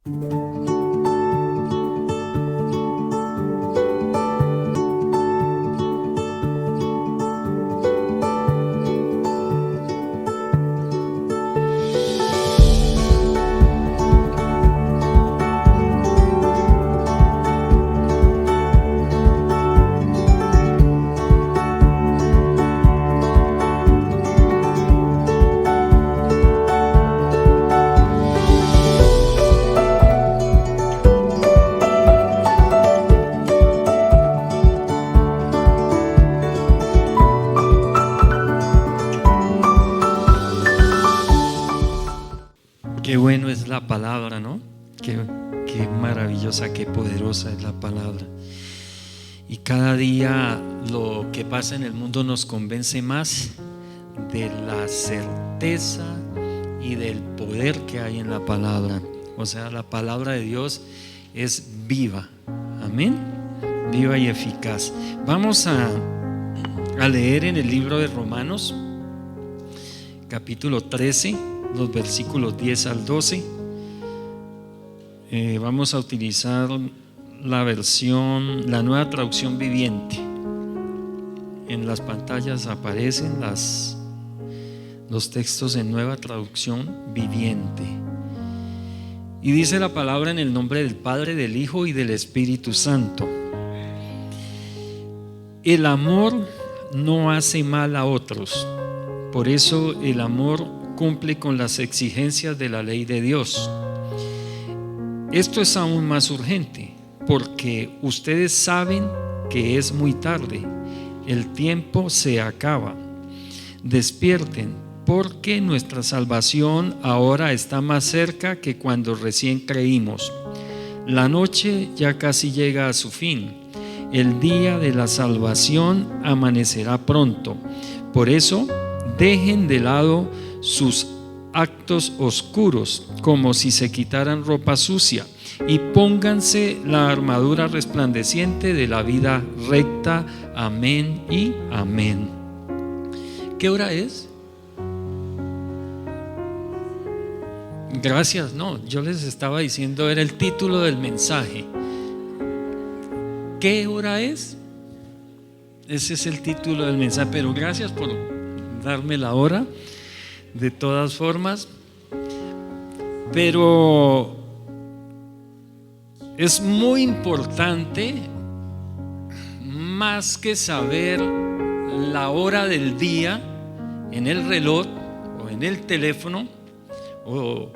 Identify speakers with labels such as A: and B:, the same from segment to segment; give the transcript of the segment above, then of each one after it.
A: Qué bueno es la palabra, ¿no? Qué maravillosa, qué poderosa es la palabra. Y cada día lo que pasa en el mundo nos convence más de la certeza y del poder que hay en la palabra. O sea, la palabra de Dios es viva. Amén. Viva y eficaz. Vamos a leer en el libro de Romanos, capítulo 13, los versículos 10 al 12. Vamos a utilizar la nueva traducción viviente. En las pantallas aparecen los textos en nueva traducción viviente. Y dice la palabra: en el nombre del Padre, del Hijo y del Espíritu Santo. El amor no hace mal a otros. Por eso el amor cumple con las exigencias de la ley de Dios. Esto es aún más urgente, porque ustedes saben que es muy tarde, el tiempo se acaba. Despierten, porque nuestra salvación ahora está más cerca que cuando recién creímos. La noche ya casi llega a su fin, el día de la salvación amanecerá pronto. Por eso, dejen de lado sus actos oscuros, como si se quitaran ropa sucia, y pónganse la armadura resplandeciente de la vida recta. Amén y amén. ¿Qué hora es? Gracias. No, yo les estaba diciendo, era el título del mensaje. ¿Qué hora es? Ese es el título del mensaje, pero gracias por darme la hora. De todas formas, pero es muy importante, más que saber la hora del día en el reloj o en el teléfono o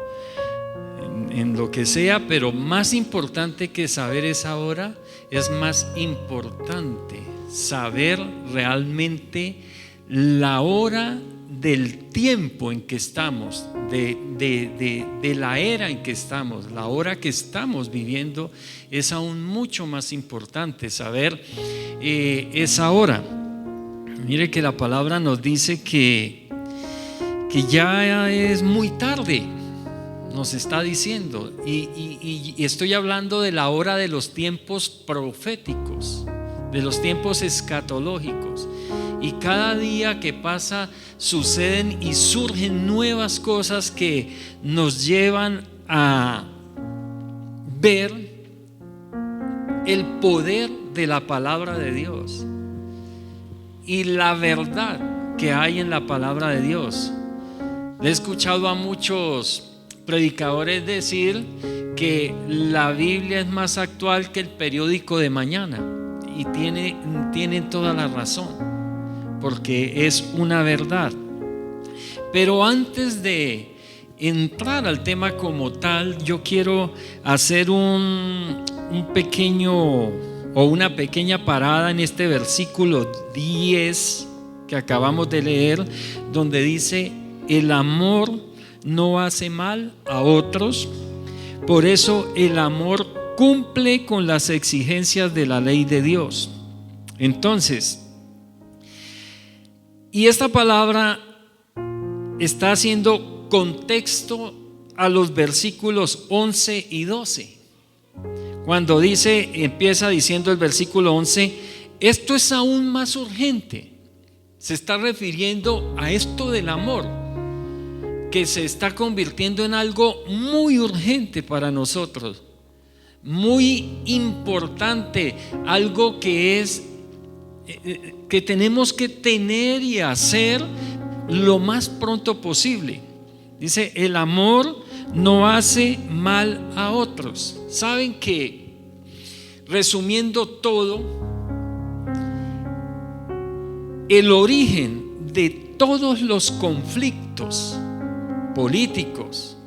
A: en lo que sea, pero más importante que saber esa hora, es más importante saber realmente la hora del tiempo en que estamos, de la era en que estamos, la hora que estamos viviendo. Es aún mucho más importante saber esa hora. Mire que la palabra nos dice que ya es muy tarde, nos está diciendo, y estoy hablando de la hora de los tiempos proféticos, de los tiempos escatológicos. Y cada día que pasa suceden y surgen nuevas cosas que nos llevan a ver el poder de la palabra de Dios y la verdad que hay en la palabra de Dios. He escuchado a muchos predicadores decir que la Biblia es más actual que el periódico de mañana, y tienen toda la razón, porque es una verdad. Pero antes de entrar al tema como tal, yo quiero hacer un pequeño o una pequeña parada en este versículo 10 que acabamos de leer, donde dice: el amor no hace mal a otros, por eso el amor cumple con las exigencias de la ley de Dios. Entonces, y esta palabra está haciendo contexto a los versículos 11 y 12. Cuando empieza diciendo el versículo 11: esto es aún más urgente. Se está refiriendo a esto del amor, que se está convirtiendo en algo muy urgente para nosotros, muy importante, algo que es que tenemos que tener y hacer lo más pronto posible. Dice, el amor no hace mal a otros. Saben que, resumiendo todo, el origen de todos los conflictos políticos,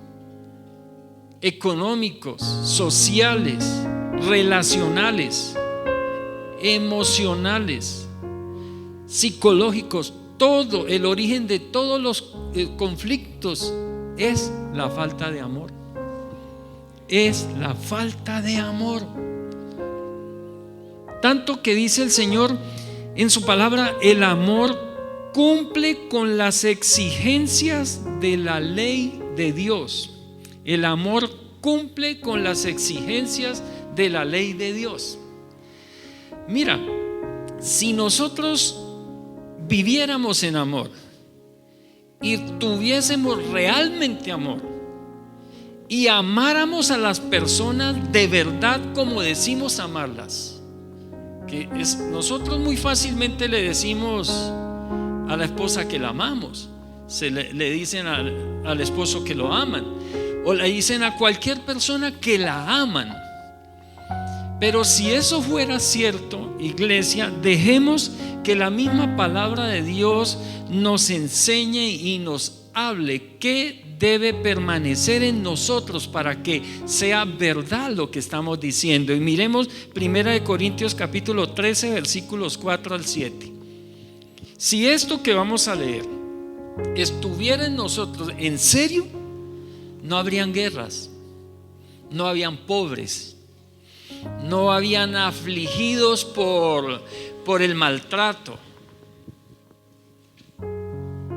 A: económicos, sociales, relacionales, emocionales, psicológicos, todo el origen de todos los conflictos es la falta de amor. Es la falta de amor. Tanto que dice el Señor en su palabra, el amor cumple con las exigencias de la ley de Dios. El amor cumple con las exigencias de la ley de Dios. Mira, si nosotros viviéramos en amor y tuviésemos realmente amor y amáramos a las personas de verdad como decimos amarlas, nosotros muy fácilmente le decimos a la esposa que la amamos, le dicen al esposo que lo aman, o le dicen a cualquier persona que la aman. Pero si eso fuera cierto, iglesia, dejemos que la misma palabra de Dios nos enseñe y nos hable qué debe permanecer en nosotros para que sea verdad lo que estamos diciendo. Y miremos 1 Corintios capítulo 13 versículos 4 al 7. Si esto que vamos a leer estuviera en nosotros en serio, no habrían guerras, no habían pobres, no habían afligidos por el maltrato.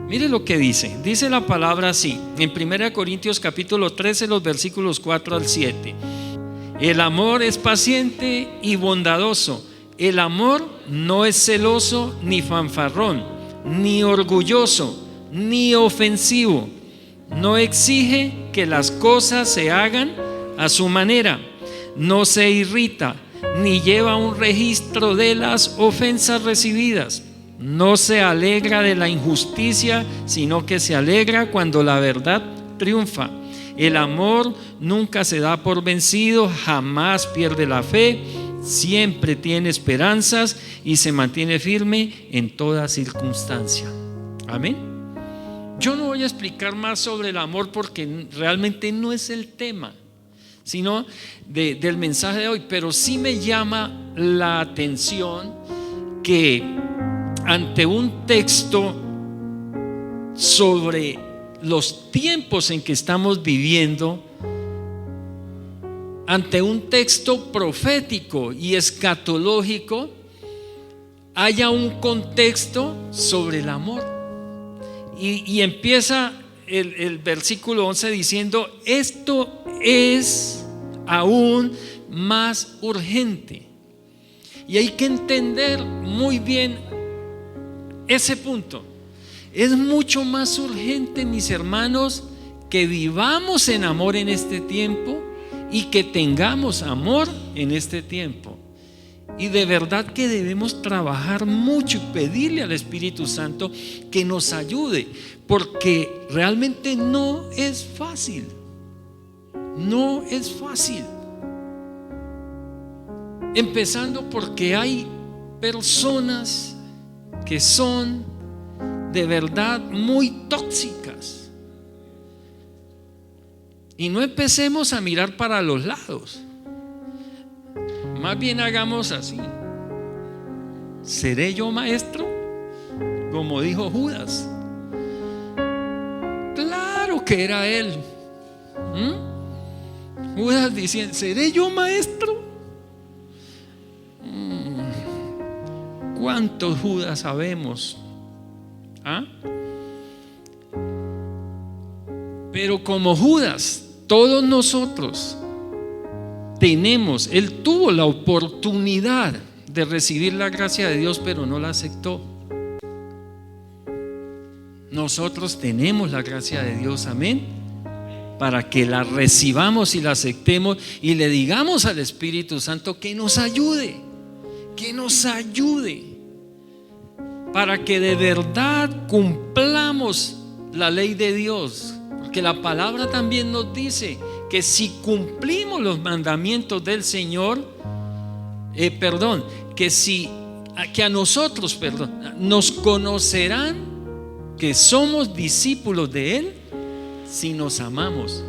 A: Mire lo que dice la palabra así en 1 Corintios capítulo 13 los versículos 4 al 7. El amor es paciente y bondadoso. El amor no es celoso ni fanfarrón, ni orgulloso, ni ofensivo. No exige que las cosas se hagan a su manera. No se irrita, ni lleva un registro de las ofensas recibidas. No se alegra de la injusticia, sino que se alegra cuando la verdad triunfa. El amor nunca se da por vencido, jamás pierde la fe, siempre tiene esperanzas y se mantiene firme en toda circunstancia. Amén. Yo no voy a explicar más sobre el amor porque realmente no es el tema, sino del mensaje de hoy, pero sí me llama la atención que ante un texto sobre los tiempos en que estamos viviendo, ante un texto profético y escatológico, haya un contexto sobre el amor. Y empieza el versículo 11 diciendo: esto es aún más urgente. Y hay que entender muy bien ese punto. Es mucho más urgente, mis hermanos, que vivamos en amor en este tiempo y que tengamos amor en este tiempo. Y de verdad que debemos trabajar mucho y pedirle al Espíritu Santo que nos ayude, porque realmente no es fácil. No es fácil. Empezando porque hay personas que son de verdad muy tóxicas. Y no empecemos a mirar para los lados. Más bien hagamos así: ¿seré yo maestro? Como dijo Judas. Claro que era él. Judas diciendo: ¿seré yo maestro? ¿Cuántos Judas sabemos? Pero como Judas, todos nosotros tenemos, él tuvo la oportunidad de recibir la gracia de Dios, pero no la aceptó. Nosotros tenemos la gracia de Dios, amén, para que la recibamos y la aceptemos y le digamos al Espíritu Santo que nos ayude, para que de verdad cumplamos la ley de Dios. Porque la palabra también nos dice que si cumplimos los mandamientos del Señor, que a nosotros, nos conocerán que somos discípulos de Él si nos amamos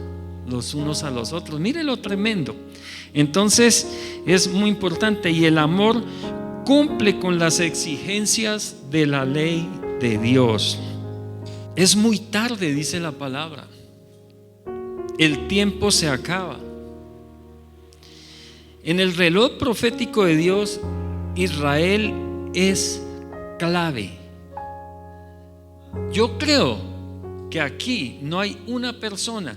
A: los unos a los otros. Mire lo tremendo. Entonces es muy importante, y el amor cumple con las exigencias de la ley de Dios. Es muy tarde, dice la palabra. El tiempo se acaba. En el reloj profético de Dios, Israel es clave. Yo creo que aquí no hay una persona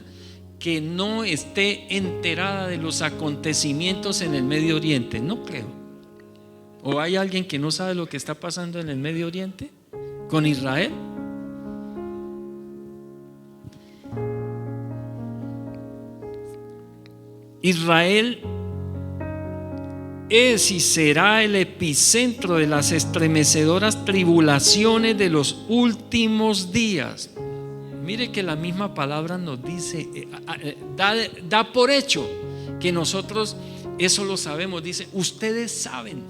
A: que no esté enterada de los acontecimientos en el Medio Oriente. No creo. ¿O hay alguien que no sabe lo que está pasando en el Medio Oriente con Israel? Israel es y será el epicentro de las estremecedoras tribulaciones de los últimos días. Mire que la misma palabra nos dice, da por hecho que nosotros eso lo sabemos. Dice, ustedes saben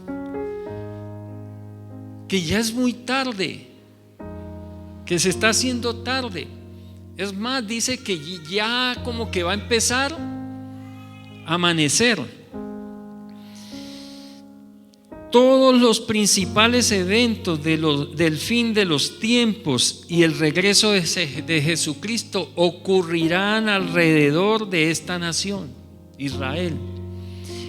A: que ya es muy tarde, que se está haciendo tarde. Es más, dice que ya como que va a empezar a amanecer. Todos los principales eventos del fin de los tiempos y el regreso de Jesucristo ocurrirán alrededor de esta nación, Israel.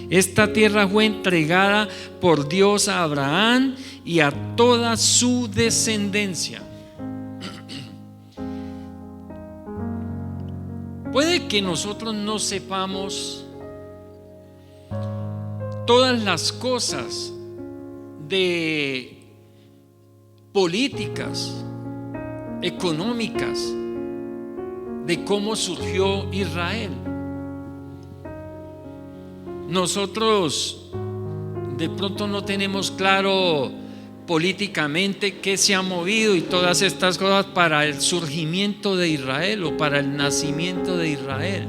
A: Esta tierra fue entregada por Dios a Abraham y a toda su descendencia. Puede que nosotros no sepamos todas las cosas de políticas, económicas, de cómo surgió Israel. Nosotros de pronto no tenemos claro políticamente qué se ha movido y todas estas cosas para el surgimiento de Israel o para el nacimiento de Israel.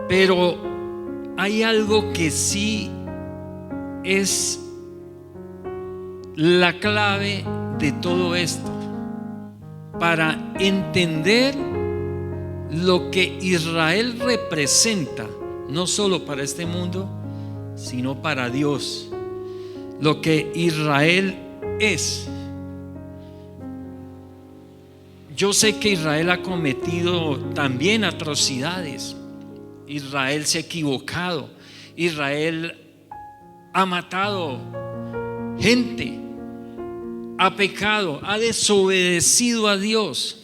A: Pero hay algo que sí es la clave de todo esto para entender lo que Israel representa, no solo para este mundo, sino para Dios. Lo que Israel es. Yo sé que Israel ha cometido también atrocidades. Israel se ha equivocado. Israel ha matado gente, ha pecado, ha desobedecido a Dios.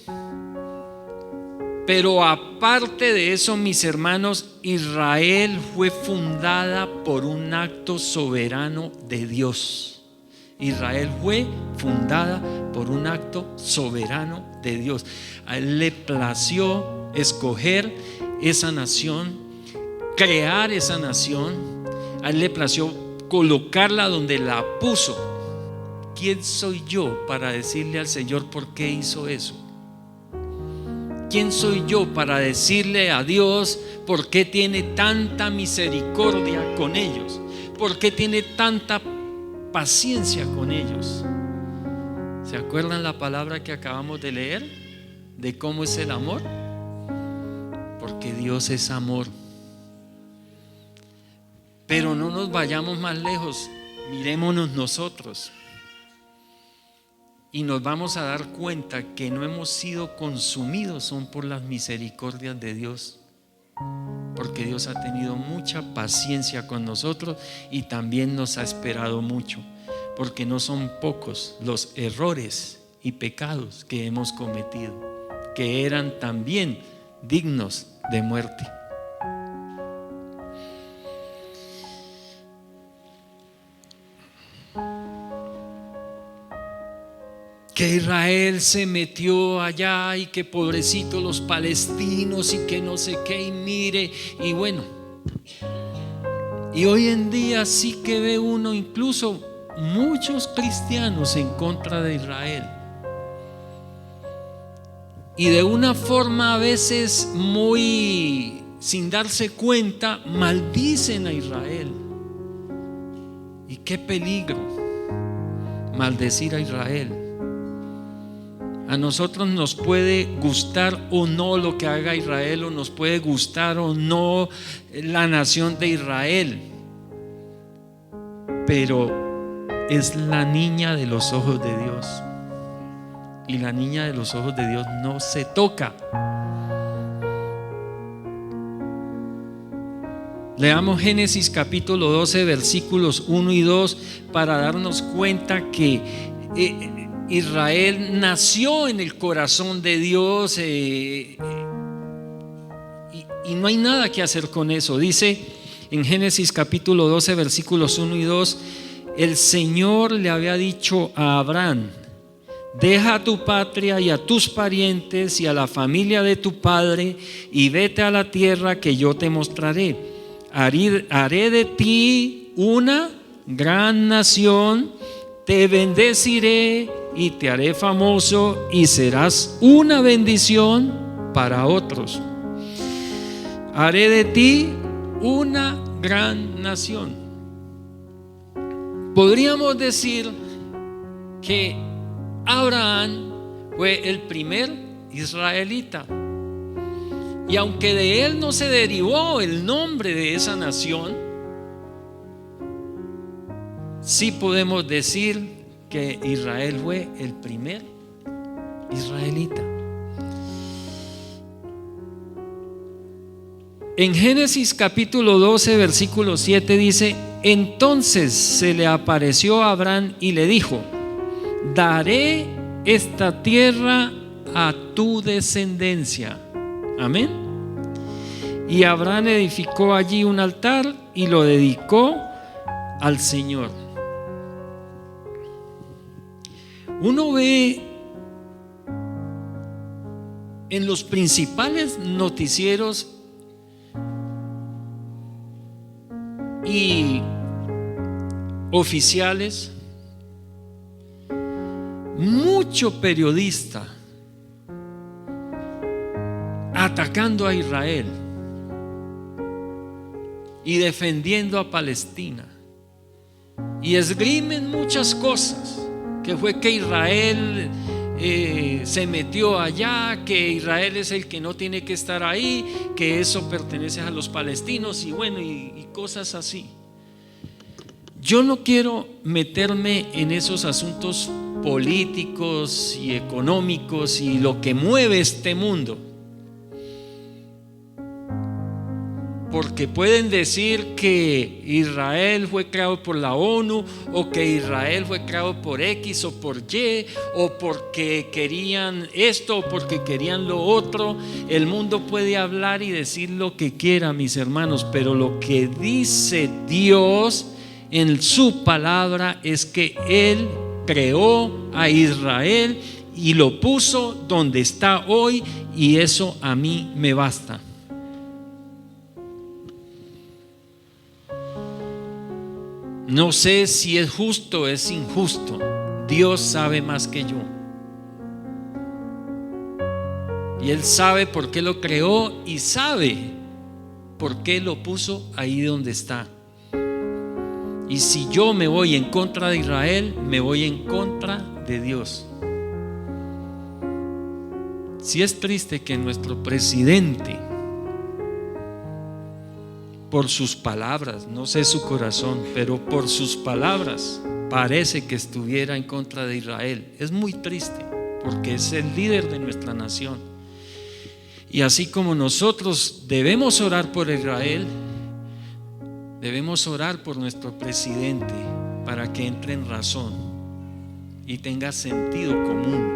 A: Pero aparte de eso, mis hermanos, Israel fue fundada por un acto soberano de Dios. Israel fue fundada por un acto soberano de Dios. A él le plació escoger esa nación, crear esa nación. A él le plació colocarla donde la puso. ¿Quién soy yo para decirle al Señor por qué hizo eso? ¿Quién soy yo para decirle a Dios por qué tiene tanta misericordia con ellos? ¿Por qué tiene tanta paciencia con ellos? ¿Se acuerdan la palabra que acabamos de leer? De cómo es el amor. Porque Dios es amor. Pero no nos vayamos más lejos, mirémonos nosotros y nos vamos a dar cuenta que no hemos sido consumidos son por las misericordias de Dios, porque Dios ha tenido mucha paciencia con nosotros y también nos ha esperado mucho, porque no son pocos los errores y pecados que hemos cometido, que eran también dignos de muerte. que Israel se metió allá y que pobrecitos los palestinos y que no sé qué, y mire, y bueno, y hoy en día sí que ve uno incluso muchos cristianos en contra de Israel, y de una forma a veces muy sin darse cuenta maldicen a Israel. Y qué peligro maldecir a Israel. A nosotros nos puede gustar o no lo que haga Israel, o nos puede gustar o no la nación de Israel, pero es la niña de los ojos de Dios, y la niña de los ojos de Dios no se toca. Leamos Génesis capítulo 12 versículos 1 y 2 para darnos cuenta que Israel nació en el corazón de Dios, y no hay nada que hacer con eso. Dice en Génesis capítulo 12 versículos 1 y 2: el Señor le había dicho a Abraham: deja a tu patria y a tus parientes y a la familia de tu padre y vete a la tierra que yo te mostraré. Haré de ti una gran nación, te bendeciré y te haré famoso y serás una bendición para otros. Haré de ti una gran nación. Podríamos decir que Abraham fue el primer israelita, y aunque de él no se derivó el nombre de esa nación, sí podemos decir que Israel fue el primer israelita. En Génesis capítulo 12 versículo 7 dice: entonces se le apareció a Abraham y le dijo: daré esta tierra a tu descendencia. Amén. Y Abraham edificó allí un altar y lo dedicó al Señor. Uno ve en los principales noticieros y oficiales mucho periodista atacando a Israel y defendiendo a Palestina, y esgrimen muchas cosas, que fue que Israel se metió allá, que Israel es el que no tiene que estar ahí, que eso pertenece a los palestinos, y bueno, y cosas así. Yo no quiero meterme en esos asuntos políticos y económicos y lo que mueve este mundo, porque pueden decir que Israel fue creado por la ONU, o que Israel fue creado por X o por Y, o porque querían esto o porque querían lo otro. El mundo puede hablar y decir lo que quiera, mis hermanos, pero lo que dice Dios en su palabra es que Él creó a Israel y lo puso donde está hoy, y eso a mí me basta. No sé si es justo o es injusto. Dios sabe más que yo. Y Él sabe por qué lo creó y sabe por qué lo puso ahí donde está. Y si yo me voy en contra de Israel, me voy en contra de Dios. Si es triste que nuestro presidente, por sus palabras, no sé su corazón, pero por sus palabras parece que estuviera en contra de Israel. Es muy triste, porque es el líder de nuestra nación. Y así como nosotros debemos orar por Israel, debemos orar por nuestro presidente para que entre en razón y tenga sentido común,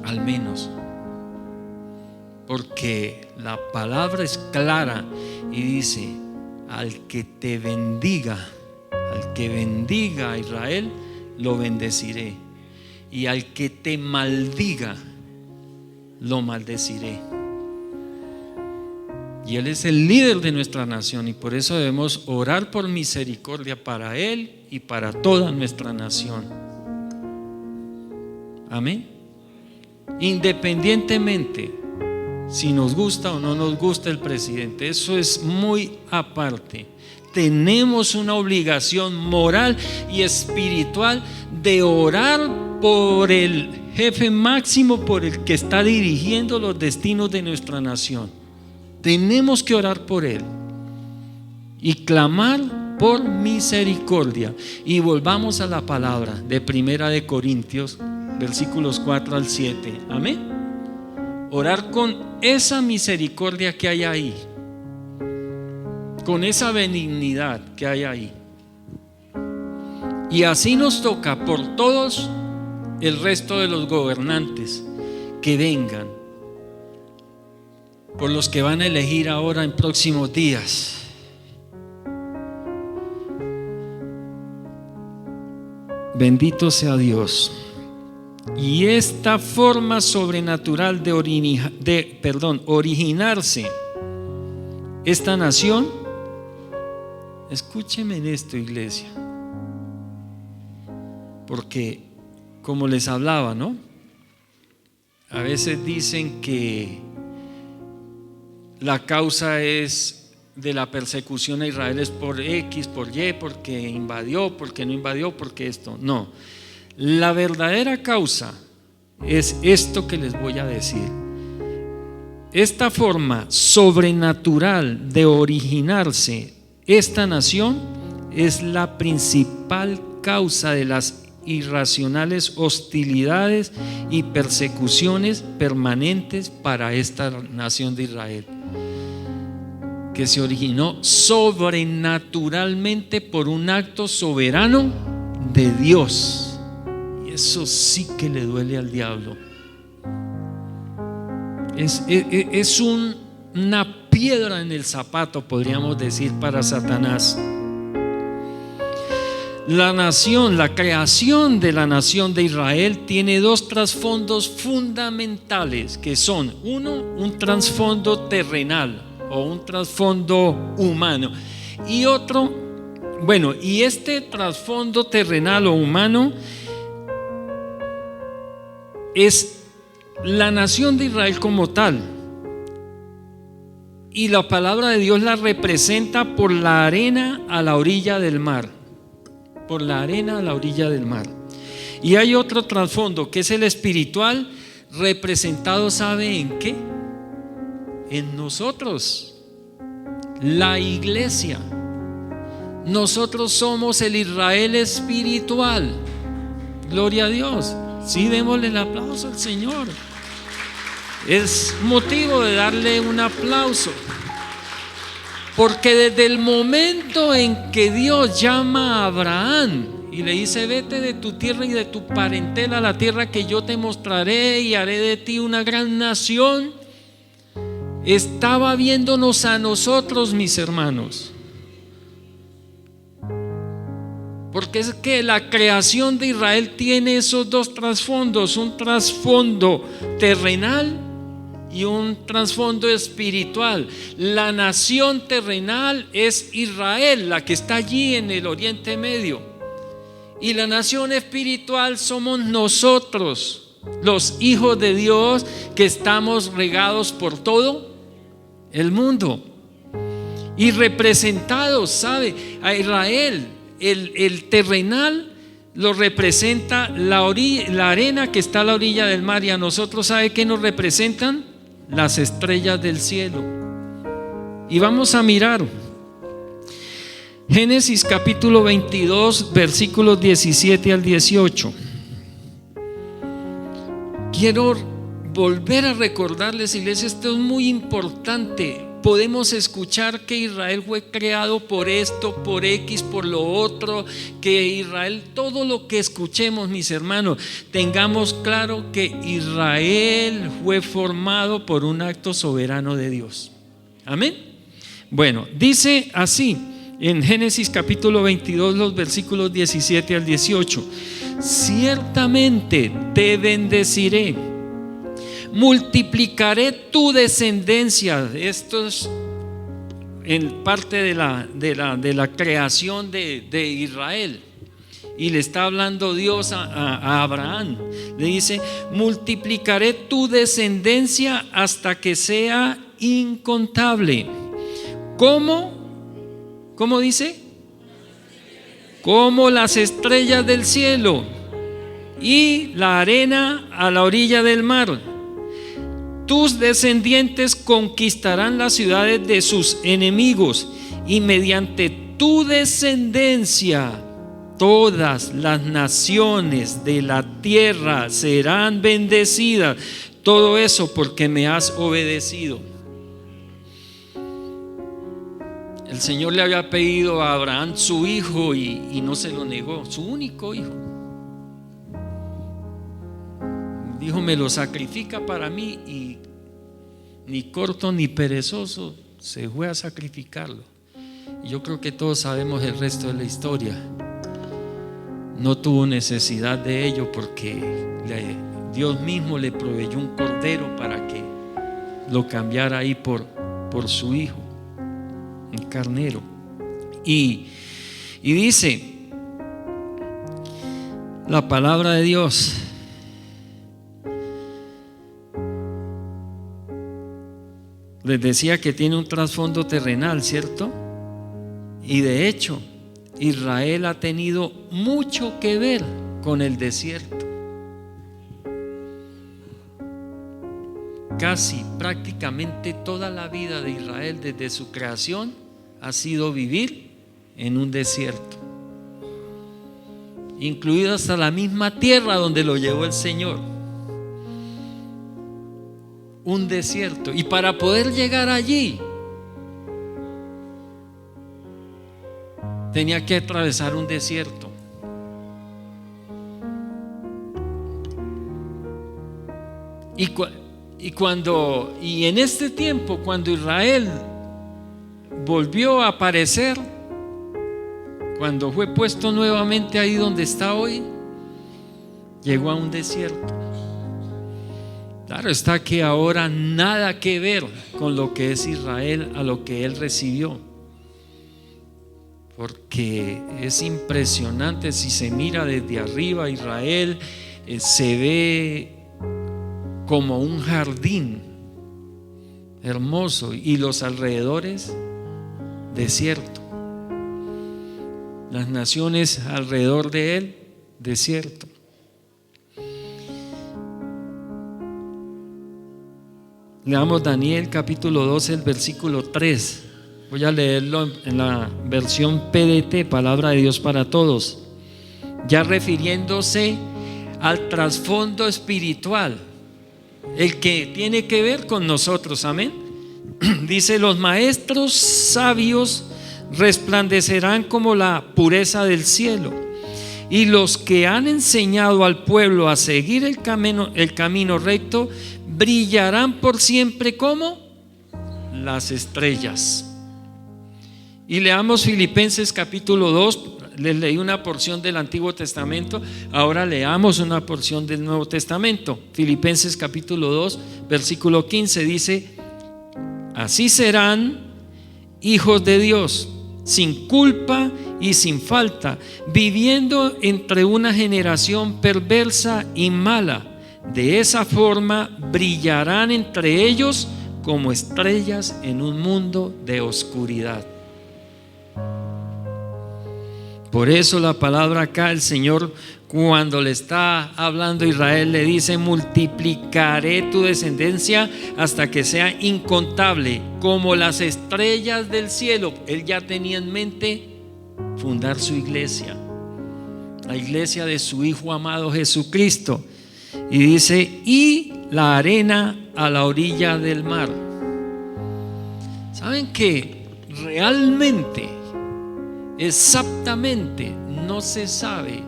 A: al menos. Porque la palabra es clara y dice: al que te bendiga, al que bendiga a Israel, lo bendeciré, y al que te maldiga, lo maldeciré. Y Él es el líder de nuestra nación, y por eso debemos orar por misericordia para Él y para toda nuestra nación. Amén. Independientemente si nos gusta o no nos gusta el presidente, eso es muy aparte. Tenemos una obligación moral y espiritual de orar por el jefe máximo, por el que está dirigiendo los destinos de nuestra nación. Tenemos que orar por él y clamar por misericordia. Y volvamos a la palabra de Primera de Corintios, versículos 4 al 7. Amén. Orar con esa misericordia que hay ahí, con esa benignidad que hay ahí. Y así nos toca por todos el resto de los gobernantes que vengan, por los que van a elegir ahora en próximos días. Bendito sea Dios. Y esta forma sobrenatural de originarse esta nación, escúcheme en esto, iglesia, porque como les hablaba, ¿no? A veces dicen que la causa es de la persecución a Israel es por X, por Y, porque invadió, porque no invadió, porque esto. No, la verdadera causa es esto que les voy a decir. Esta forma sobrenatural de originarse esta nación es la principal causa de las irracionales hostilidades y persecuciones permanentes para esta nación de Israel, que se originó sobrenaturalmente por un acto soberano de Dios. Y eso sí que le duele al diablo. Es una piedra en el zapato, podríamos decir, para Satanás. La nación, la creación de la nación de Israel tiene dos trasfondos fundamentales, que son: uno, un trasfondo terrenal o un trasfondo humano, y otro, y este trasfondo terrenal o humano es la nación de Israel como tal, y la palabra de Dios la representa por la arena a la orilla del mar, por la arena a la orilla del mar. Y hay otro trasfondo que es el espiritual, representado, ¿sabe en qué? En nosotros, la iglesia. Nosotros somos el Israel espiritual. Gloria a Dios. Sí, démosle el aplauso al Señor. Es motivo de darle un aplauso, porque desde el momento en que Dios llama a Abraham y le dice: vete de tu tierra y de tu parentela a la tierra que yo te mostraré y haré de ti una gran nación, estaba viéndonos a nosotros, mis hermanos. Porque es que la creación de Israel tiene esos dos trasfondos: un trasfondo terrenal y un trasfondo espiritual. La nación terrenal es Israel, la que está allí en el Oriente Medio, y la nación espiritual somos nosotros, los hijos de Dios, que estamos regados por todo el mundo y representados, ¿sabe? A Israel, el terrenal lo representa la arena que está a la orilla del mar, y a nosotros, ¿sabe qué nos representan? Las estrellas del cielo. Y vamos a mirar Génesis capítulo 22, versículos 17 al 18. Quiero volver a recordarles, iglesia, esto es muy importante. Podemos escuchar que Israel fue creado por esto, por X, por lo otro, que Israel, todo lo que escuchemos, mis hermanos, tengamos claro que Israel fue formado por un acto soberano de Dios. Amén. Bueno, dice así en Génesis capítulo 22, los versículos 17 al 18. Ciertamente te bendeciré, multiplicaré tu descendencia. Esto es en parte de la creación de Israel. Y le está hablando Dios a Abraham. Le dice: multiplicaré tu descendencia hasta que sea incontable. ¿Cómo dice? Como las estrellas del cielo y la arena a la orilla del mar. Tus descendientes conquistarán las ciudades de sus enemigos, y mediante tu descendencia todas las naciones de la tierra serán bendecidas. Todo eso porque me has obedecido. El Señor le había pedido a Abraham su hijo y no se lo negó, su único hijo. Dijo: me lo sacrifica para mí, y ni corto ni perezoso se fue a sacrificarlo. Y yo creo que todos sabemos el resto de la historia. No tuvo necesidad de ello porque Dios mismo le proveyó un cordero para que lo cambiara ahí por su hijo, un carnero. Y dice la palabra de Dios: les decía que tiene un trasfondo terrenal, ¿cierto? Y de hecho, Israel ha tenido mucho que ver con el desierto. Casi prácticamente toda la vida de Israel desde su creación ha sido vivir en un desierto, incluido hasta la misma tierra donde lo llevó el Señor. Un desierto. Y para poder llegar allí tenía que atravesar un desierto. Y en este tiempo, cuando Israel volvió a aparecer, cuando fue puesto nuevamente ahí donde está hoy, llegó a un desierto. Claro está que ahora nada que ver con lo que es Israel, a lo que él recibió. Porque es impresionante, si se mira desde arriba, Israel se ve como un jardín hermoso, y los alrededores desierto. Las naciones alrededor de él, desierto. Leamos Daniel capítulo 12, el versículo 3. Voy a leerlo en la versión PDT, Palabra de Dios para Todos, ya refiriéndose al trasfondo espiritual, el que tiene que ver con nosotros. Amén. Dice: los maestros sabios resplandecerán como la pureza del cielo, y los que han enseñado al pueblo a seguir el camino recto brillarán por siempre como las estrellas. Y leamos Filipenses capítulo 2. Les leí una porción del Antiguo Testamento, ahora leamos una porción del Nuevo Testamento. Filipenses capítulo 2, versículo 15 dice: así serán hijos de Dios, sin culpa y sin falta, viviendo entre una generación perversa y mala. De esa forma brillarán entre ellos como estrellas en un mundo de oscuridad. Por eso la palabra acá, el Señor, cuando le está hablando a Israel, le dice: multiplicaré tu descendencia hasta que sea incontable, como las estrellas del cielo. Él ya tenía en mente fundar su iglesia, la iglesia de su Hijo amado Jesucristo. Y dice: y la arena a la orilla del mar. ¿Saben que realmente, exactamente, no se sabe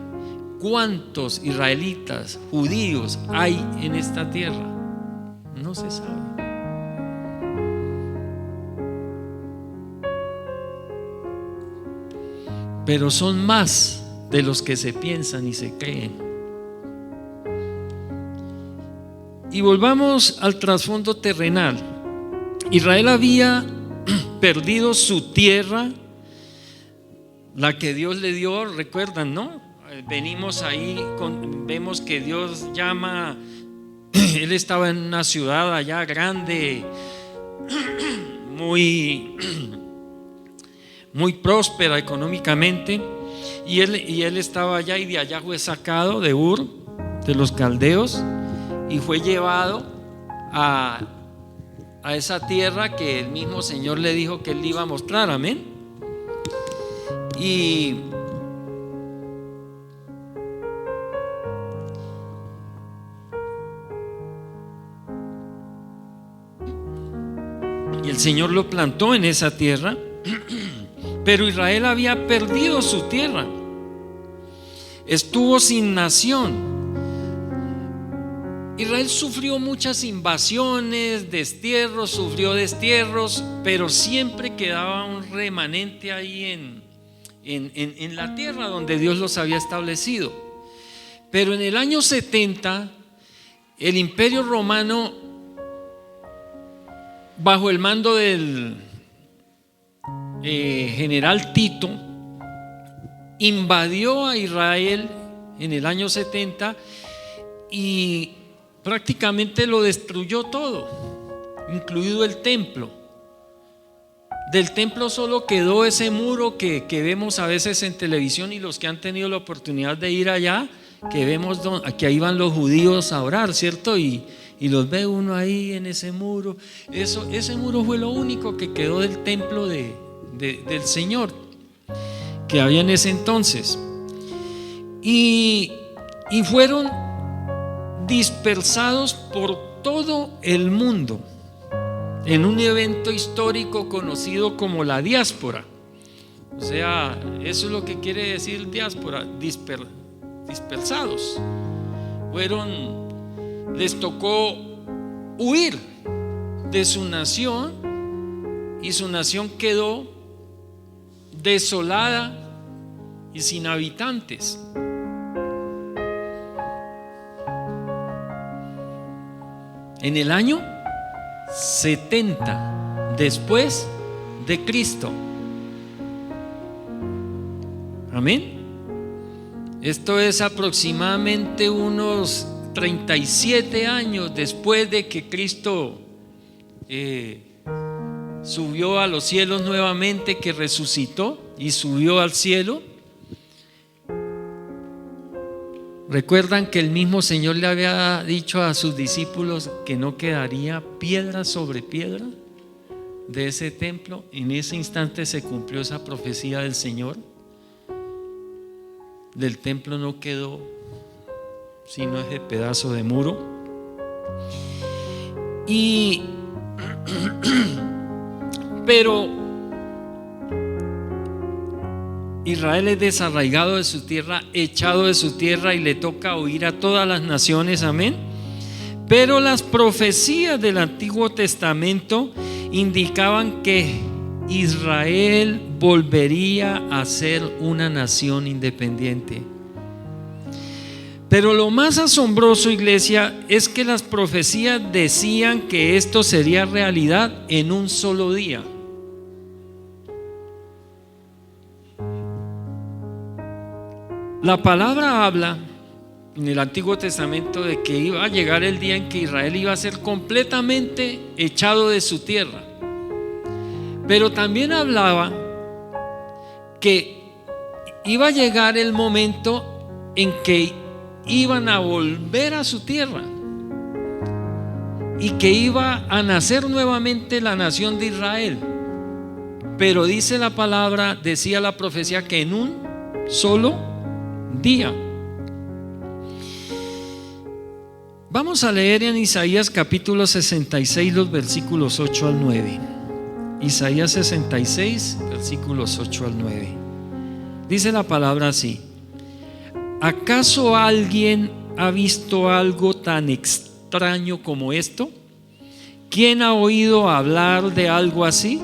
A: cuántos israelitas, judíos hay en esta tierra? No se sabe. pero son más de los que se piensan y se creen. Y volvamos al trasfondo terrenal. Israel había perdido su tierra, la que Dios le dio, recuerdan, ¿no? Venimos ahí, vemos que Dios llama, él estaba en una ciudad allá grande, muy próspera económicamente, y él estaba allá, y de allá fue sacado de Ur, de los caldeos, y fue llevado a esa tierra que el mismo Señor le dijo que él le iba a mostrar, amén. Y el Señor lo plantó en esa tierra, pero Israel había perdido su tierra, estuvo sin nación. Israel sufrió muchas invasiones, destierros, sufrió destierros, pero siempre quedaba un remanente ahí en la tierra donde Dios los había establecido. Pero en el año 70, el Imperio Romano, bajo el mando del general Tito, invadió a Israel en el año 70 y prácticamente lo destruyó todo, incluido el templo. Del templo solo quedó ese muro que vemos a veces en televisión, y los que han tenido la oportunidad de ir allá, que vemos que ahí van los judíos a orar, ¿cierto? Y los ve uno ahí en ese muro. Ese muro fue lo único que quedó del templo del Señor que había en ese entonces. Y fueron dispersados por todo el mundo en un evento histórico conocido como la diáspora. O sea, eso es lo que quiere decir diáspora, dispersados. Les tocó huir de su nación, y su nación quedó desolada y sin habitantes. En el año 70 después de Cristo. Amén. Esto es aproximadamente unos 37 años después de que Cristo subió a los cielos nuevamente, que resucitó y subió al cielo. Recuerdan que el mismo Señor le había dicho a sus discípulos que no quedaría piedra sobre piedra de ese templo. En ese instante se cumplió esa profecía del Señor. Del templo no quedó sino ese pedazo de muro. Pero Israel es desarraigado de su tierra, echado de su tierra, y le toca huir a todas las naciones, amén. Pero las profecías del Antiguo Testamento indicaban que Israel volvería a ser una nación independiente. Pero lo más asombroso, iglesia, es que las profecías decían que esto sería realidad en un solo día. La palabra habla en el Antiguo Testamento de que iba a llegar el día en que Israel iba a ser completamente echado de su tierra. Pero también hablaba que iba a llegar el momento en que iban a volver a su tierra y que iba a nacer nuevamente la nación de Israel. Pero dice la palabra, decía la profecía, que en un solo día. Vamos a leer en Isaías capítulo 66 los versículos 8 al 9. Isaías 66 versículos 8 al 9. Dice la palabra así: ¿acaso alguien ha visto algo tan extraño como esto? ¿Quién ha oído hablar de algo así?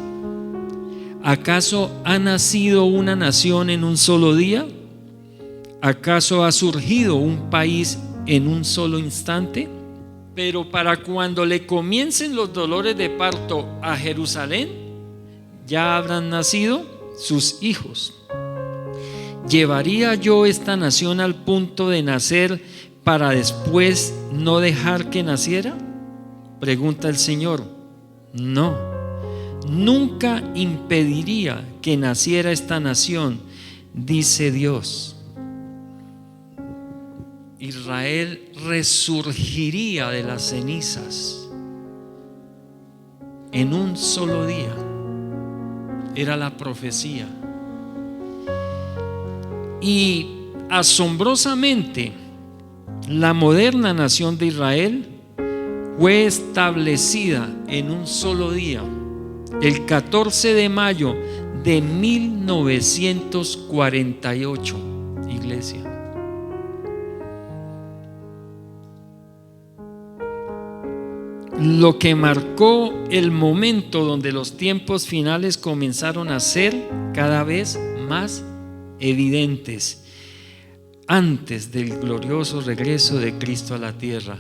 A: ¿Acaso ha nacido una nación en un solo día? ¿Acaso ha surgido un país en un solo instante? Pero para cuando le comiencen los dolores de parto a Jerusalén, ya habrán nacido sus hijos. ¿Llevaría yo esta nación al punto de nacer para después no dejar que naciera? Pregunta el Señor. No, nunca impediría que naciera esta nación, dice Dios. Israel resurgiría de las cenizas en un solo día. Era la profecía. Y asombrosamente, la moderna nación de Israel fue establecida en un solo día, el 14 de mayo de 1948, iglesia. Lo que marcó el momento donde los tiempos finales comenzaron a ser cada vez más evidentes antes del glorioso regreso de Cristo a la tierra.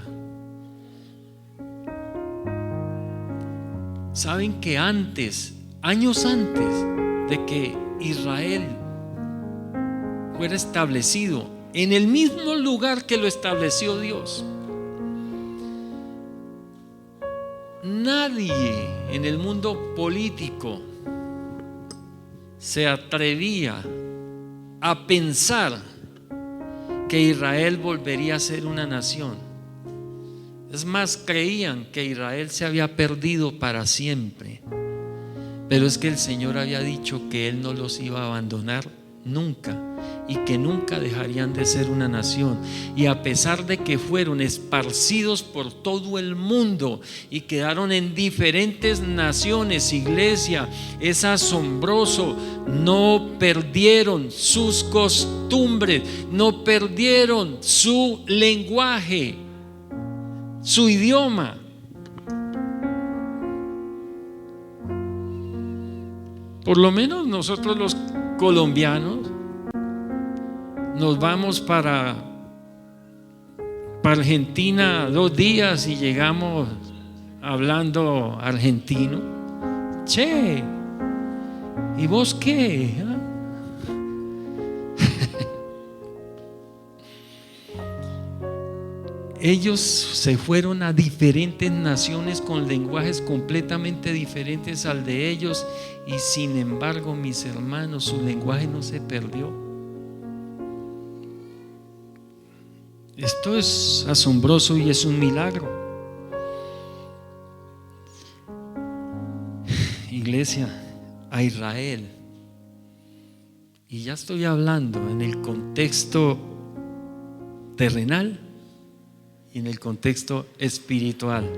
A: Saben que antes, años antes de que Israel fuera establecido en el mismo lugar que lo estableció Dios, nadie en el mundo político se atrevía a pensar que Israel volvería a ser una nación. Es más, creían que Israel se había perdido para siempre. Pero es que el Señor había dicho que Él no los iba a abandonar nunca y que nunca dejarían de ser una nación. Y a pesar de que fueron esparcidos por todo el mundo y quedaron en diferentes naciones, iglesia, es asombroso, no perdieron sus costumbres, no perdieron su lenguaje, su idioma. Por lo menos nosotros los colombianos nos vamos para Argentina 2 días y llegamos hablando argentino. Che, ¿y vos qué? Ellos se fueron a diferentes naciones con lenguajes completamente diferentes al de ellos, y sin embargo, mis hermanos, su lenguaje no se perdió. Esto es asombroso y es un milagro. Iglesia, a Israel, y ya estoy hablando en el contexto terrenal y en el contexto espiritual.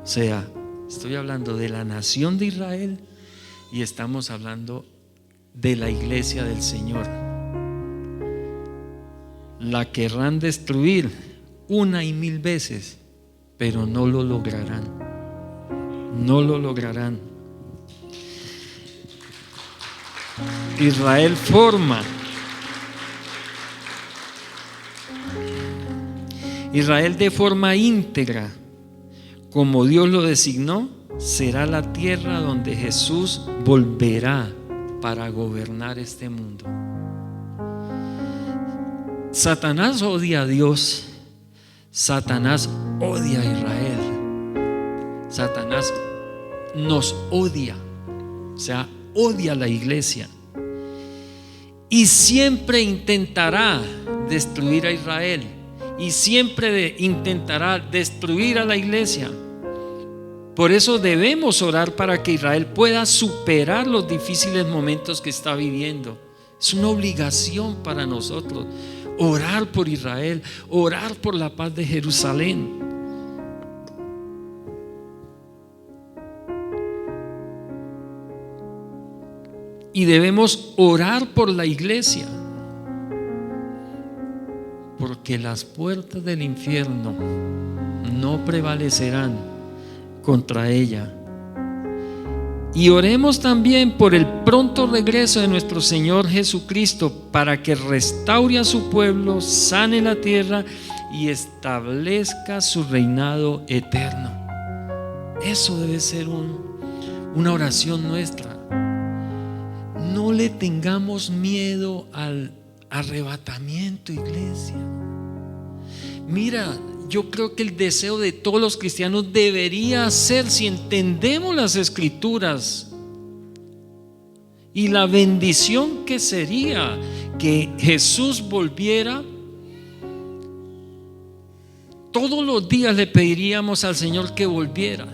A: O sea, estoy hablando de la nación de Israel y estamos hablando de la iglesia del Señor. La querrán destruir 1 y 1000 veces, pero no lo lograrán. No lo lograrán. Israel forma. Israel de forma íntegra, como Dios lo designó, será la tierra donde Jesús volverá para gobernar este mundo. Satanás odia a Dios. Satanás odia a Israel. Satanás nos odia, o sea, odia a la iglesia. Y siempre intentará destruir a Israel. Y siempre intentará destruir a la iglesia. Por eso debemos orar para que Israel pueda superar los difíciles momentos que está viviendo. Es una obligación para nosotros orar por Israel, orar por la paz de Jerusalén. Y debemos orar por la iglesia, porque las puertas del infierno no prevalecerán contra ella. Y oremos también por el pronto regreso de nuestro Señor Jesucristo, para que restaure a su pueblo, sane la tierra y establezca su reinado eterno. Eso debe ser una oración nuestra. No le tengamos miedo al arrebatamiento, iglesia. Mira, yo creo que el deseo de todos los cristianos debería ser, si entendemos las Escrituras, y la bendición que sería que Jesús volviera. Todos los días le pediríamos al Señor que volviera.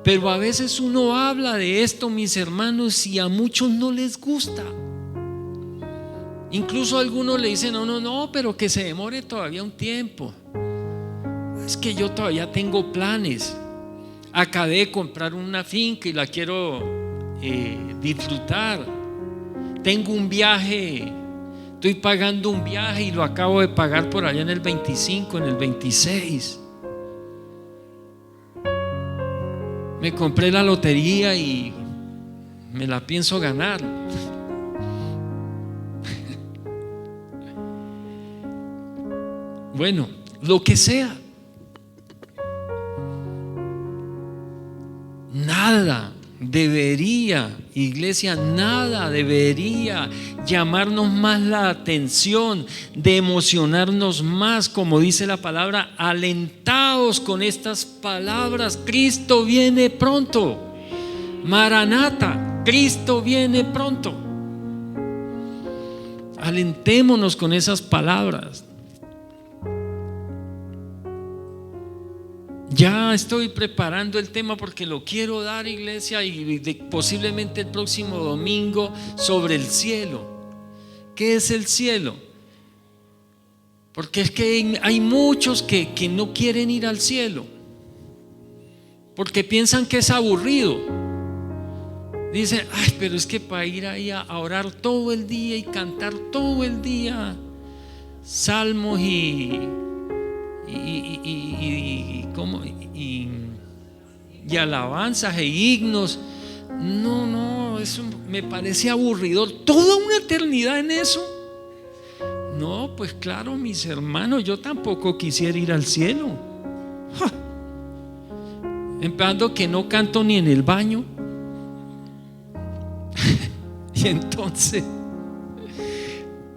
A: Pero a veces uno habla de esto, mis hermanos, y a muchos no les gusta. Incluso algunos le dicen: no, pero que se demore todavía un tiempo. Es que yo todavía tengo planes. Acabé de comprar una finca y la quiero disfrutar. Tengo un viaje, estoy pagando un viaje y lo acabo de pagar por allá en el 25, en el 26. Me compré la lotería y me la pienso ganar. Bueno, lo que sea. Nada debería, iglesia, nada debería llamarnos más la atención, de emocionarnos más, como dice la palabra, alentados con estas palabras: Cristo viene pronto. Maranata, Cristo viene pronto. Alentémonos con esas palabras. Ya estoy preparando el tema porque lo quiero dar, iglesia, y posiblemente el próximo domingo, sobre el cielo. ¿Qué es el cielo? Porque es que hay muchos que no quieren ir al cielo, porque piensan que es aburrido. Dicen: ay, pero es que para ir ahí a orar todo el día y cantar todo el día salmos y alabanzas e himnos, no, eso me parece aburridor. Toda una eternidad en eso. No, pues claro, mis hermanos, yo tampoco quisiera ir al cielo. Empezando que no canto ni en el baño. Y entonces,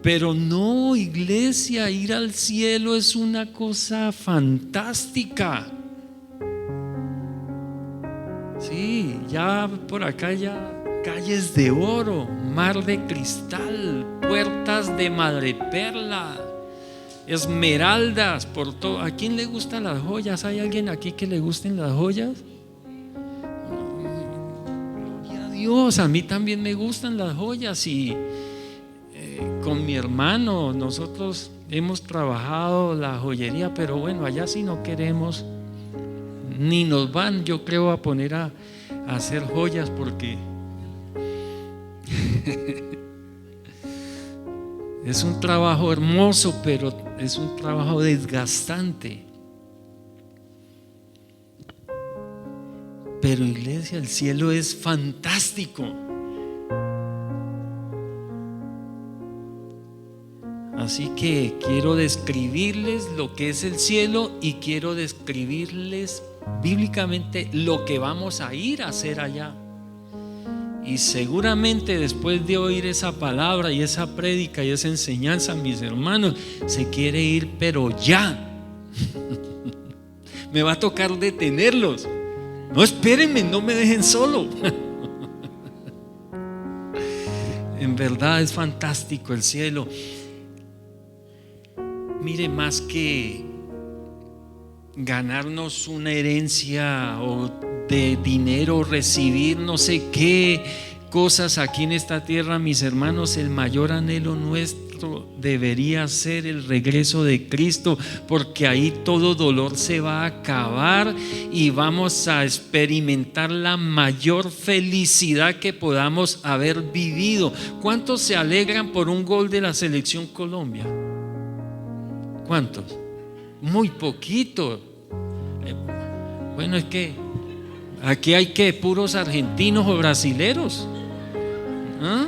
A: pero no, iglesia, ir al cielo es una cosa fantástica. Sí, ya por acá ya calles de oro, mar de cristal, puertas de madreperla, esmeraldas por todo. ¿A quién le gustan las joyas? ¿Hay alguien aquí que le gusten las joyas? Gloria a Dios, a mí también me gustan las joyas. Y con mi hermano nosotros hemos trabajado la joyería, pero bueno, allá sí no queremos, ni nos van, yo creo, a poner a hacer joyas, porque es un trabajo hermoso, pero es un trabajo desgastante. Pero iglesia, el cielo es fantástico. Así que quiero describirles lo que es el cielo y quiero describirles bíblicamente lo que vamos a ir a hacer allá. Y seguramente después de oír esa palabra y esa prédica y esa enseñanza, mis hermanos, se quiere ir, pero ya. Me va a tocar detenerlos. No, espérenme, no me dejen solo. En verdad es fantástico el cielo. Mire, más que ganarnos una herencia o de dinero, recibir no sé qué cosas aquí en esta tierra, mis hermanos, el mayor anhelo nuestro debería ser el regreso de Cristo, porque ahí todo dolor se va a acabar y vamos a experimentar la mayor felicidad que podamos haber vivido. ¿Cuántos se alegran por un gol de la selección Colombia? ¿Cuántos? Muy poquito. Bueno, es que Aquí hay que puros argentinos o brasileros. ¿Ah?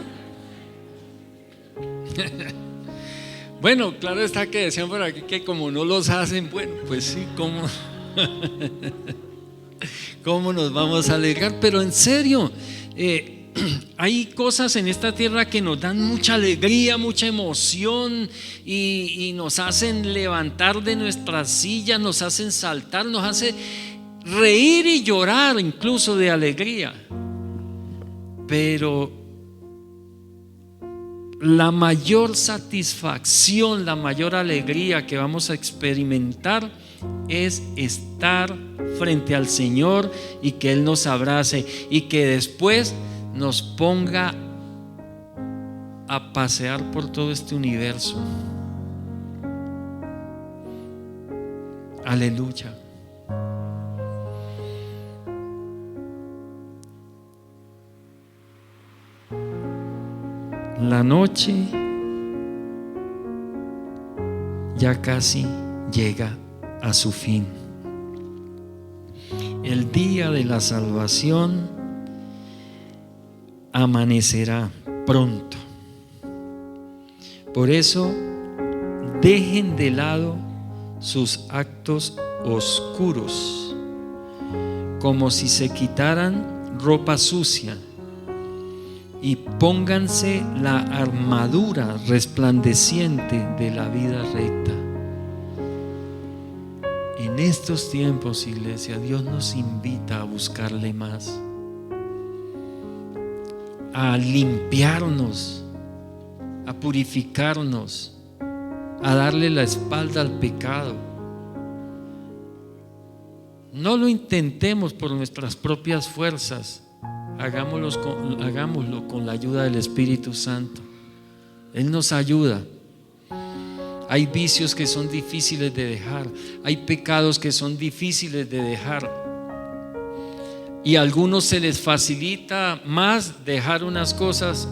A: Bueno, claro está que decían por aquí que como no los hacen, bueno, pues sí, ¿cómo, cómo nos vamos a alegrar? Pero en serio, hay cosas en esta tierra que nos dan mucha alegría, mucha emoción y nos hacen levantar de nuestras sillas, nos hacen saltar, nos hace reír y llorar incluso de alegría. Pero la mayor satisfacción, la mayor alegría que vamos a experimentar es estar frente al Señor y que Él nos abrace y que después nos ponga a pasear por todo este universo. Aleluya. La noche ya casi llega a su fin. El día de la salvación amanecerá pronto. Por eso, dejen de lado sus actos oscuros, como si se quitaran ropa sucia, y pónganse la armadura resplandeciente de la vida recta. En estos tiempos, iglesia, Dios nos invita a buscarle más, a limpiarnos, a purificarnos, a darle la espalda al pecado. No lo intentemos por nuestras propias fuerzas. Hagámoslo con la ayuda del Espíritu Santo. Él nos ayuda. Hay vicios que son difíciles de dejar, hay pecados que son difíciles de dejar, y a algunos se les facilita más dejar unas cosas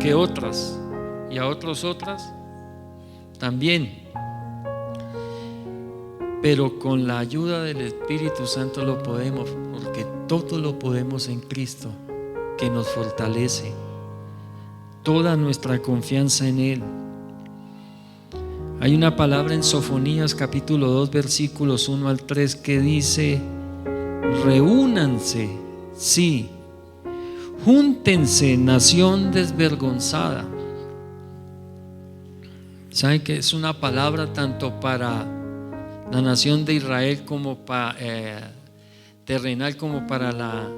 A: que otras, y a otros otras también. Pero con la ayuda del Espíritu Santo lo podemos, porque todo lo podemos en Cristo, que nos fortalece. Toda nuestra confianza en Él. Hay una palabra en Sofonías capítulo 2 versículos 1 al 3 que dice: reúnanse, sí, júntense, nación desvergonzada. ¿Saben que es una palabra tanto para la nación de Israel como para terrenal, como para la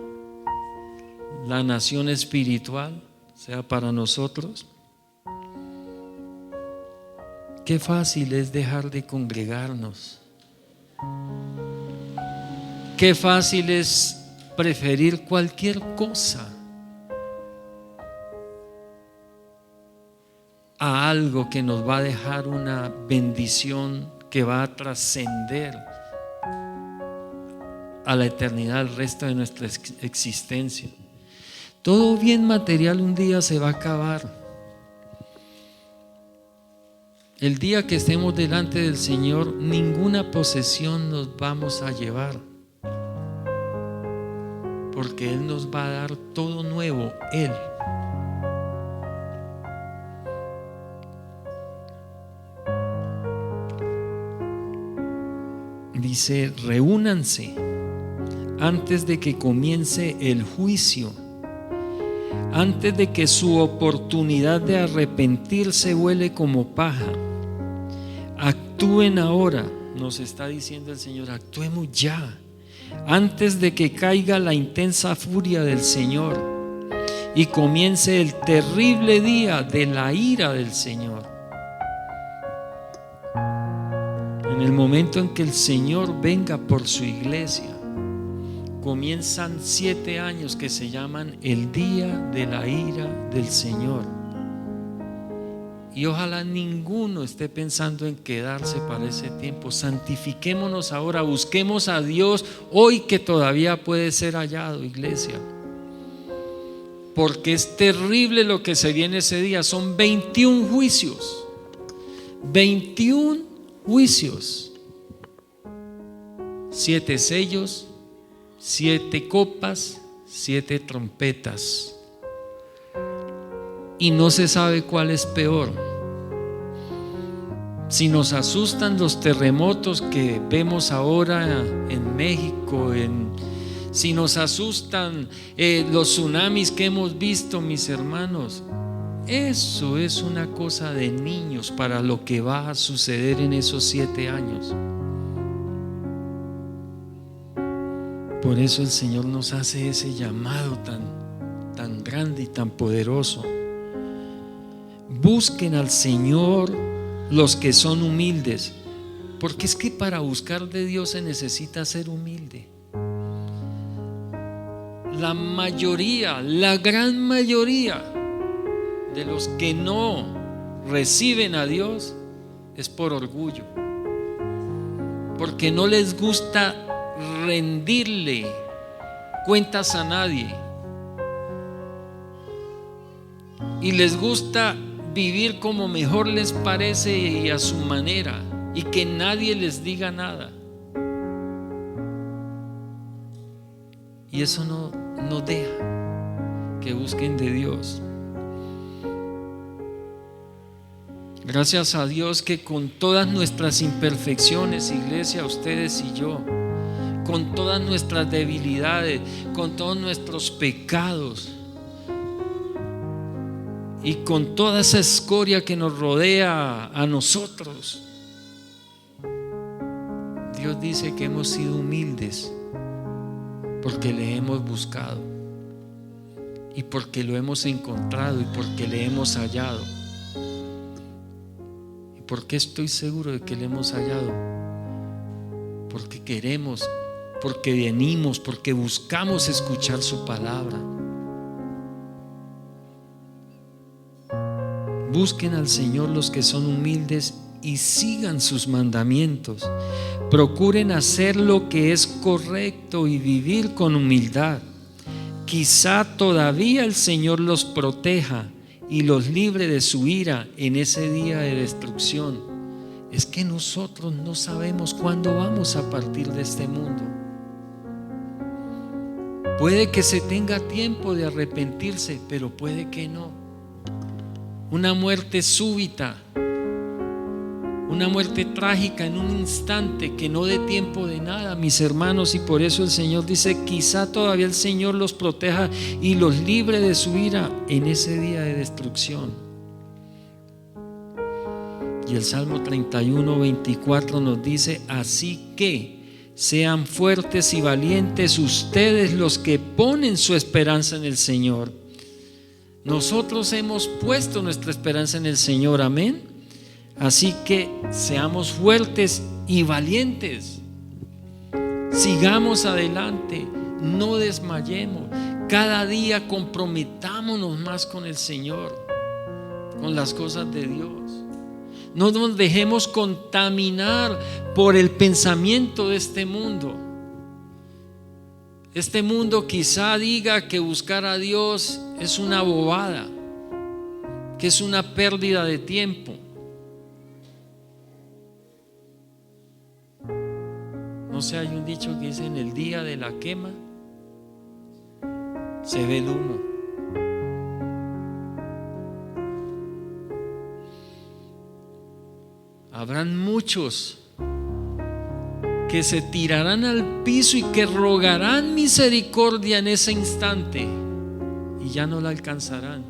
A: nación espiritual, o sea, para nosotros? Qué fácil es dejar de congregarnos. Qué fácil es preferir cualquier cosa a algo que nos va a dejar una bendición que va a trascender a la eternidad, el resto de nuestra existencia. Todo bien material un día se va a acabar. El día que estemos delante del Señor, ninguna posesión nos vamos a llevar, porque Él nos va a dar todo nuevo, Él. Dice: reúnanse antes de que comience el juicio, antes de que su oportunidad de arrepentirse huele como paja. Actúen ahora, nos está diciendo el Señor, actuemos ya, antes de que caiga la intensa furia del Señor y comience el terrible día de la ira del Señor. En el momento en que el Señor venga por su iglesia, comienzan 7 años que se llaman el día de la ira del Señor. Y ojalá ninguno esté pensando en quedarse para ese tiempo. Santifiquémonos ahora, busquemos a Dios hoy que todavía puede ser hallado, iglesia, porque es terrible lo que se viene ese día. Son 21 juicios, 21 juicios, 7 sellos, 7 copas, 7 trompetas. Y no se sabe cuál es peor. Si nos asustan los terremotos que vemos ahora en México, si nos asustan los tsunamis que hemos visto, mis hermanos, eso es una cosa de niños para lo que va a suceder en esos 7 años. Por eso el Señor nos hace ese llamado tan grande y tan poderoso. Busquen al Señor los que son humildes, porque es que para buscar de Dios se necesita ser humilde. La mayoría, la gran mayoría de los que no reciben a Dios es por orgullo, porque no les gusta rendirle cuentas a nadie y les gusta vivir como mejor les parece y a su manera, y que nadie les diga nada. Y eso no deja que busquen de Dios. Gracias a Dios que con todas nuestras imperfecciones, iglesia, ustedes y yo, con todas nuestras debilidades, con todos nuestros pecados y con toda esa escoria que nos rodea a nosotros, Dios dice que hemos sido humildes porque le hemos buscado y porque lo hemos encontrado y porque le hemos hallado. ¿Y por qué estoy seguro de que le hemos hallado? Porque queremos, porque venimos, porque buscamos escuchar su palabra. Busquen al Señor los que son humildes y sigan sus mandamientos. Procuren hacer lo que es correcto y vivir con humildad. Quizá todavía el Señor los proteja y los libre de su ira en ese día de destrucción. Es que nosotros no sabemos cuándo vamos a partir de este mundo. Puede que se tenga tiempo de arrepentirse, pero puede que no. Una muerte súbita, una muerte trágica en un instante que no dé tiempo de nada, mis hermanos. Y por eso el Señor dice: quizá todavía el Señor los proteja y los libre de su ira en ese día de destrucción. Y el Salmo 31:24 nos dice: así que sean fuertes y valientes ustedes los que ponen su esperanza en el Señor. Nosotros hemos puesto nuestra esperanza en el Señor, amén. Así que seamos fuertes y valientes. Sigamos adelante, no desmayemos. Cada día comprometámonos más con el Señor, con las cosas de Dios. No nos dejemos contaminar por el pensamiento de este mundo. Este mundo quizá diga que buscar a Dios es una bobada, que es una pérdida de tiempo. No sé, hay un dicho que dice: en el día de la quema se ve el humo. Habrán muchos que se tirarán al piso y que rogarán misericordia en ese instante y ya no la alcanzarán.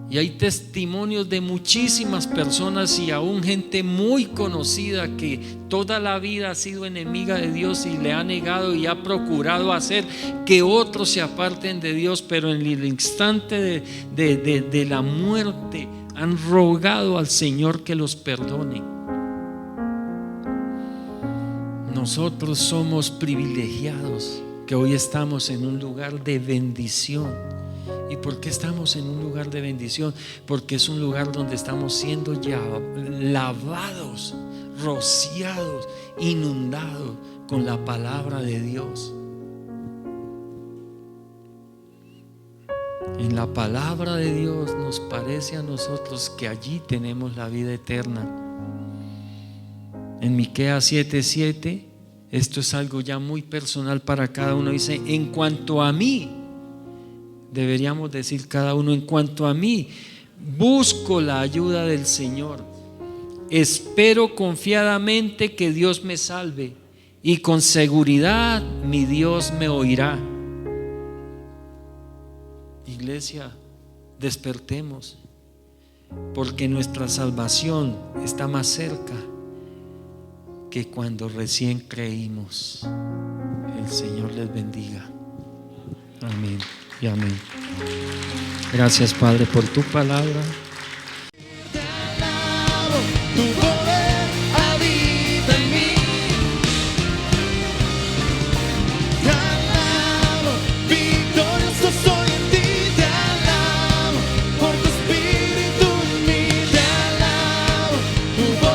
A: Y hay testimonios de muchísimas personas y aún gente muy conocida que toda la vida ha sido enemiga de Dios y le ha negado y ha procurado hacer que otros se aparten de Dios, pero en el instante de la muerte han rogado al Señor que los perdone. Nosotros somos privilegiados que hoy estamos en un lugar de bendición. ¿Y por qué estamos en un lugar de bendición? Porque es un lugar donde estamos siendo ya lavados, rociados, inundados con la palabra de Dios. En la palabra de Dios nos parece a nosotros que allí tenemos la vida eterna. En Miqueas 7:7 Esto es algo ya muy personal para cada uno. Dice, en cuanto a mí, deberíamos decir cada uno, en cuanto a mí, busco la ayuda del Señor. Espero confiadamente que Dios me salve y con seguridad mi Dios me oirá. Iglesia, despertemos, porque nuestra salvación está más cerca que cuando recién creímos. El Señor les bendiga. Amén y amén. Gracias, Padre, por tu palabra.
B: Tu poder habita en mí. Te alabo, victorioso soy en ti. Te alabo por tu espíritu en mí. Te alabo, tu poder